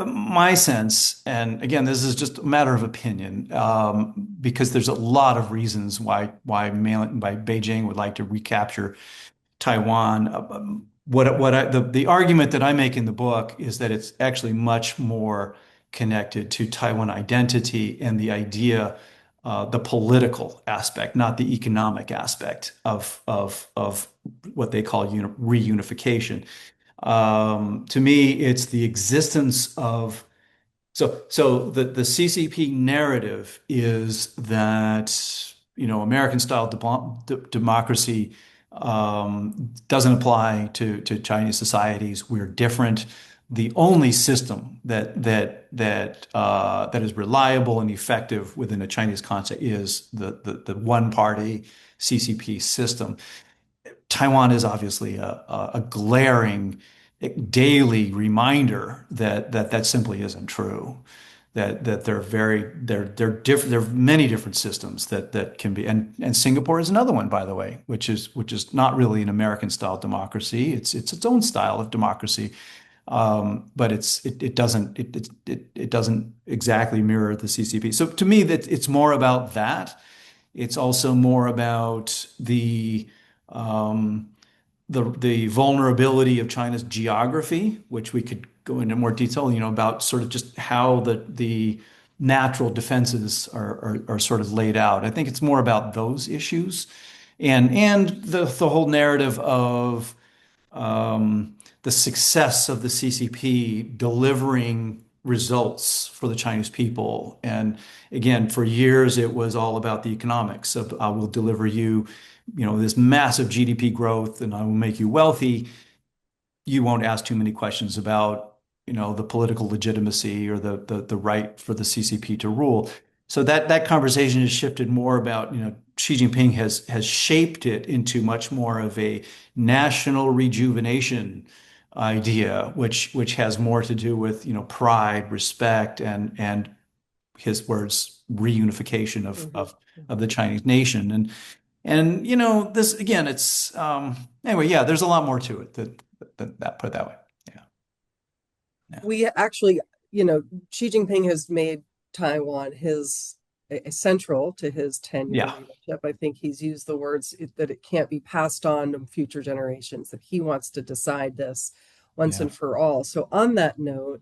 My sense, and again, this is just a matter of opinion, because there's a lot of reasons why Beijing would like to recapture Taiwan. The argument that I make in the book is that it's actually much more connected to Taiwan identity and the idea, the political aspect, not the economic aspect of what they call reunification. To me, it's the existence of the CCP narrative is that American style democracy doesn't apply to Chinese societies. We're different. The only system that is reliable and effective within a Chinese context is the one party CCP system. Taiwan is obviously a glaring daily reminder that simply isn't true. That they're different. There are many different systems that can be, and Singapore is another one, by the way, which is not really an American style democracy. It's own style of democracy, but it doesn't exactly mirror the CCP. So to me, that it's more about that. It's also more about um, the vulnerability of China's geography, which we could go into more detail, about sort of just how the natural defenses are sort of laid out. I think it's more about those issues and the whole narrative of the success of the CCP delivering results for the Chinese people. And again, for years, it was all about the economics of I will deliver you, this massive GDP growth and I will make you wealthy. You won't ask too many questions about, the political legitimacy or the right for the CCP to rule. So that conversation has shifted more about, Xi Jinping has shaped it into much more of a national rejuvenation idea, which has more to do with, pride, respect, and his words, reunification of the Chinese nation. And this again, it's anyway, yeah, there's a lot more to it that put it that way. Yeah. Yeah. We actually, Xi Jinping has made Taiwan his central to his tenure Yeah. leadership. I think he's used the words that it can't be passed on to future generations, that he wants to decide this once Yeah. and for all. So on that note,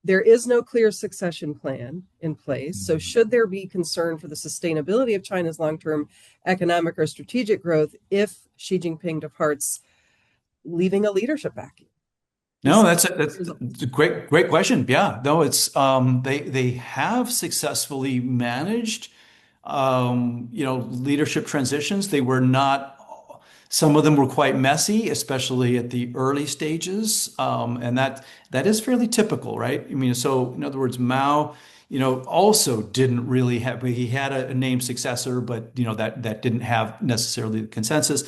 there is no clear succession plan in place. So should there be concern for the sustainability of China's long-term economic or strategic growth if Xi Jinping departs, leaving a leadership vacuum? No, that's a great question. Yeah, no, it's they have successfully managed leadership transitions. They were not some of them were quite messy, especially at the early stages, and that is fairly typical, right? I mean, so in other words, Mao, also didn't really have he had a named successor, but that didn't have necessarily the consensus.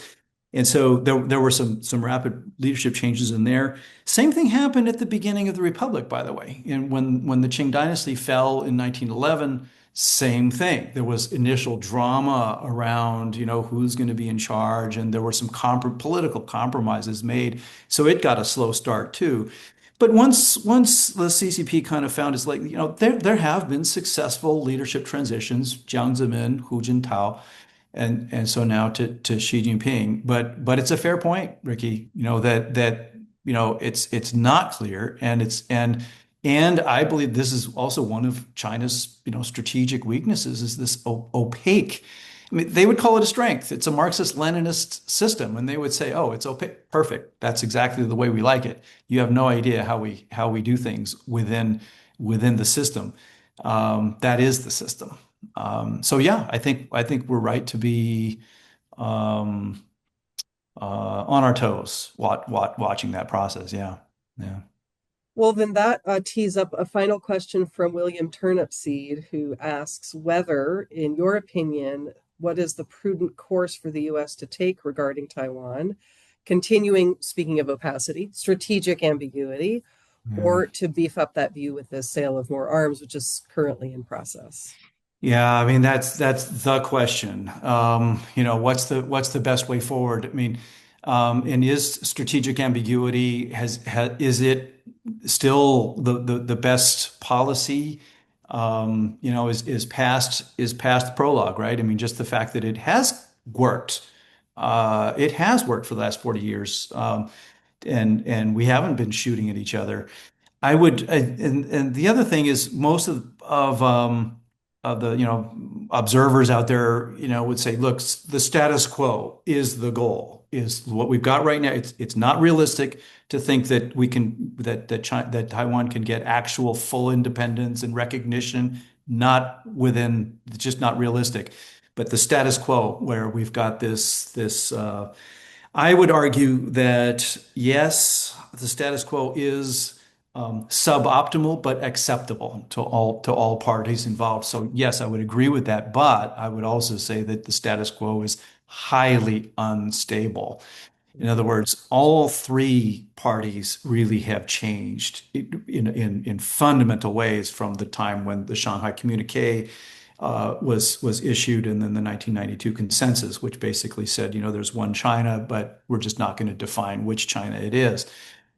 And so there were some rapid leadership changes in there. Same thing happened at the beginning of the Republic, by the way. And when the Qing dynasty fell in 1911, same thing. There was initial drama around, who's going to be in charge, and there were some political compromises made. So it got a slow start too. But once the CCP kind of found its like, there have been successful leadership transitions, Jiang Zemin, Hu Jintao, and so now to Xi Jinping. But it's a fair point, Ricky, that it's not clear, and And I believe this is also one of China's, strategic weaknesses is this opaque. I mean, they would call it a strength. It's a Marxist-Leninist system, and they would say, "Oh, it's opaque, perfect. That's exactly the way we like it. You have no idea how we do things within the system. That is the system." So yeah, I think we're right to be um, on our toes, watching that process. Yeah, yeah. Well, then that tees up a final question from William Turnipseed, who asks whether, in your opinion, what is the prudent course for the U.S. to take regarding Taiwan, continuing, speaking of opacity, strategic ambiguity, Yeah. or to beef up that view with the sale of more arms, which is currently in process? Yeah, I mean that's the question. What's the best way forward? I mean, and is strategic ambiguity is it still the best policy? Is past prologue, right? I mean, just the fact that it has worked. It has worked for the last 40 years, and we haven't been shooting at each other. And the other thing is most of the observers out there would say, look, the status quo is the goal, is what we've got right now. It's not realistic to think that we can that Taiwan can get actual full independence and recognition. Not within, it's just not realistic. But the status quo, where we've got this I would argue that yes, the status quo is suboptimal but acceptable to all parties involved. So yes, I would agree with that, but I would also say that the status quo is highly unstable. In other words, all three parties really have changed in fundamental ways from the time when the Shanghai Communique was issued, and then the 1992 consensus, which basically said, there's one China, but we're just not going to define which China it is.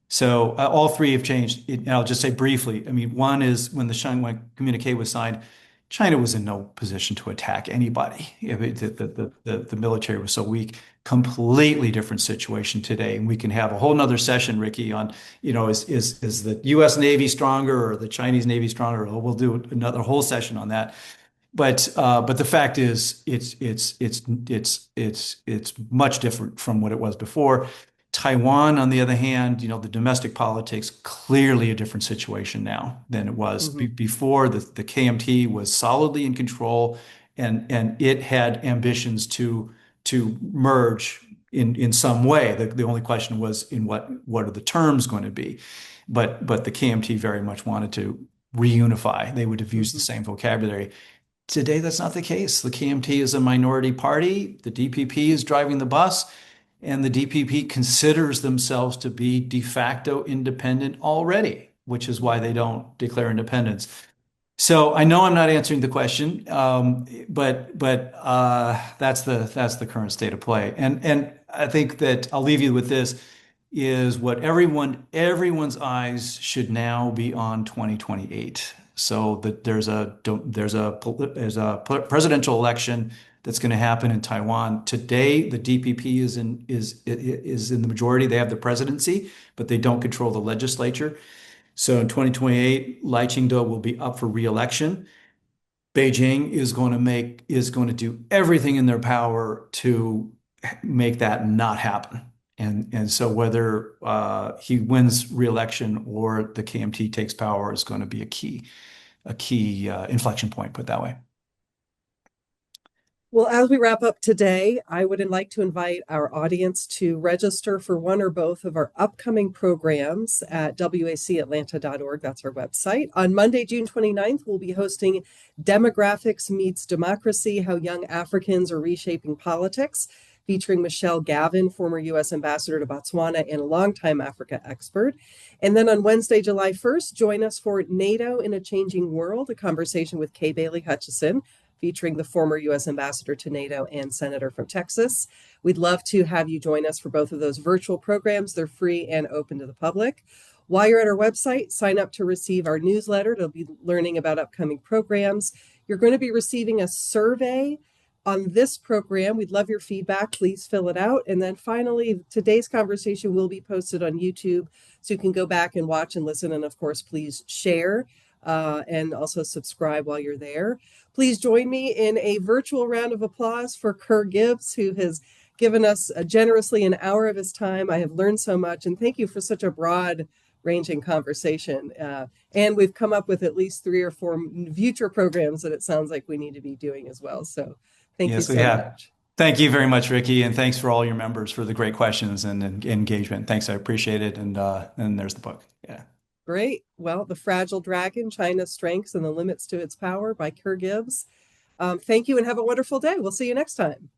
So all three have changed. And I'll just say briefly. I mean, one is when the Shanghai Communique was signed, China was in no position to attack anybody. The military was so weak. Completely different situation today, and we can have a whole nother session, Ricky, on is the U.S. Navy stronger or the Chinese Navy stronger? We'll do another whole session on that. But the fact is, it's much different from what it was before. Taiwan, on the other hand, the domestic politics, clearly a different situation now than it was Mm-hmm. before. The KMT was solidly in control, and it had ambitions to merge in some way. The only question was in what are the terms going to be? But the KMT very much wanted to reunify. They would have used the Mm-hmm. same vocabulary. Today, that's not the case. The KMT is a minority party. The DPP is driving the bus, and the DPP considers themselves to be de facto independent already, which is why they don't declare independence. So I know I'm not answering the question, but that's the current state of play. And I think that I'll leave you with this is what everyone's eyes should now be on 2028. So that there's a presidential election that's going to happen in Taiwan. Today, the DPP is in the majority. They have the presidency, but they don't control the legislature. So in 2028, Lai Ching-te will be up for re-election. Beijing is going to do everything in their power to make that not happen. And so whether he wins re-election or the KMT takes power is going to be a key inflection point, put that way. Well, as we wrap up today, I would like to invite our audience to register for one or both of our upcoming programs at wacatlanta.org. That's our website. On Monday, June 29th, we'll be hosting Demographics Meets Democracy, How Young Africans Are Reshaping Politics, featuring Michelle Gavin, former U.S. Ambassador to Botswana and a longtime Africa expert. And then on Wednesday, July 1st, join us for NATO in a Changing World, a conversation with Kay Bailey Hutchison, featuring the former U.S. Ambassador to NATO and Senator from Texas. We'd love to have you join us for both of those virtual programs. They're free and open to the public. While you're at our website, sign up to receive our newsletter. It'll be learning about upcoming programs. You're going to be receiving a survey on this program. We'd love your feedback. Please fill it out. And then finally, today's conversation will be posted on YouTube, so you can go back and watch and listen. And of course, please share and also subscribe while you're there. Please join me in a virtual round of applause for Kerr Gibbs, who has given us generously an hour of his time. I have learned so much, and thank you for such a broad ranging conversation. And we've come up with at least 3 or 4 future programs that it sounds like we need to be doing as well. So thank you Yes, we so have. much. Thank you very much, Ricky, and thanks for all your members for the great questions and engagement. Thanks, I appreciate it. And there's the book. Yeah. Great. Well, The Fragile Dragon, China's Strengths and the Limits to Its Power by Kerr Gibbs. Thank you and have a wonderful day. We'll see you next time.